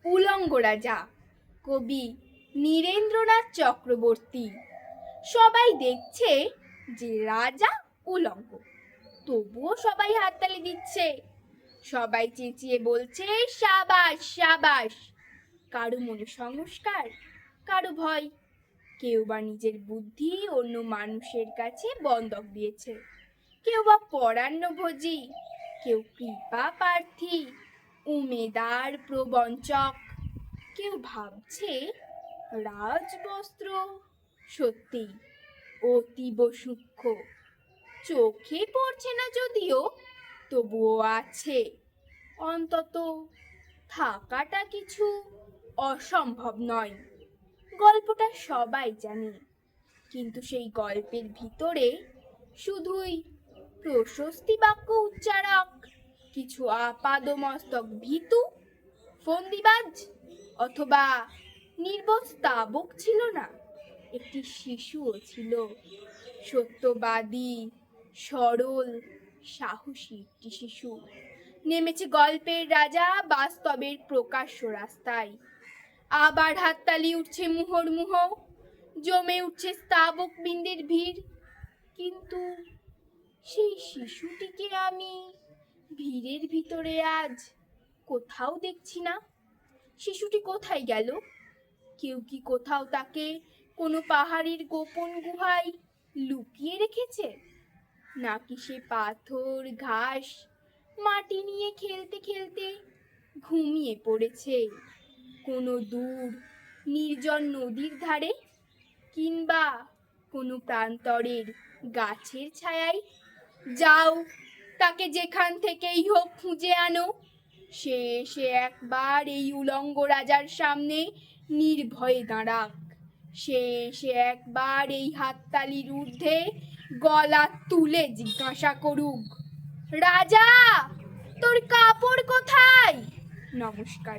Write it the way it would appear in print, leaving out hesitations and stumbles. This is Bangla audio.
উলঙ্গ রাজা, কবি নীরেন্দ্রনাথ চক্রবর্তী। সবাই দেখছে যে রাজা উলঙ্গ, তবুও সবাই হাততালি দিচ্ছে। সবাই চেঁচিয়ে বলছে সাবাস সাবাস। কারো মনে সংস্কার, কারো ভয়, কেউ বা নিজের বুদ্ধি অন্য মানুষের কাছে বন্ধক দিয়েছে, কেউ বা পরান্নভোজী, কেউ কৃপা প্রার্থী, উমেদার প্রবঞ্চক। কেউ ভাবছে রাজবস্ত্র সত্যি অতীব সূক্ষ্ম, চোখে পড়ছে না যদিও, তবুও আছে। অন্তত থাকাটা কিছু অসম্ভব নয়। গল্পটা সবাই জানে, কিন্তু সেই গল্পের ভিতরে শুধুই প্রশস্তি বাক্য উচ্চারক, কিছু আপাদমস্তক ভীতু ফন্দিবাজ অথবা নির্বোধ স্তাবক ছিল না। একটি শিশুও ছিল, সত্যবাদী, সরল, সাহসী একটি শিশু। নেমেছে গল্পের রাজা বাস্তবের প্রকাশ্য রাস্তায়। আবার হাততালি উঠছে মুহুর্মুহ, জমে উঠছে স্তাবক বৃন্দের ভিড়। কিন্তু সেই শিশুটিকে আমি ভিড়ের ভিতরে আজ কোথাও দেখছি না। শিশুটি কোথায় গেল? কেউ কি কোথাও তাকে কোনো পাহাড়ের গোপন গুহায় লুকিয়ে রেখেছে? নাকি সে পাথর, ঘাস, মাটি নিয়ে খেলতে খেলতে ঘুমিয়ে পড়েছে কোনো দূর নির্জন নদীর ধারে, কিংবা কোনো প্রান্তরের গাছের ছায়ায়? যাও, তাকে যেখান থেকেই হোক খুঁজে আনো। সে এসে একবার এই উলঙ্গ রাজার সামনে নির্ভয়ে দাঁড়াক। সে এসে একবার এই হাততালির ঊর্ধ্বে গলা তুলে জিজ্ঞাসা করুক, রাজা, তোর কাপড় কোথায়? নমস্কার।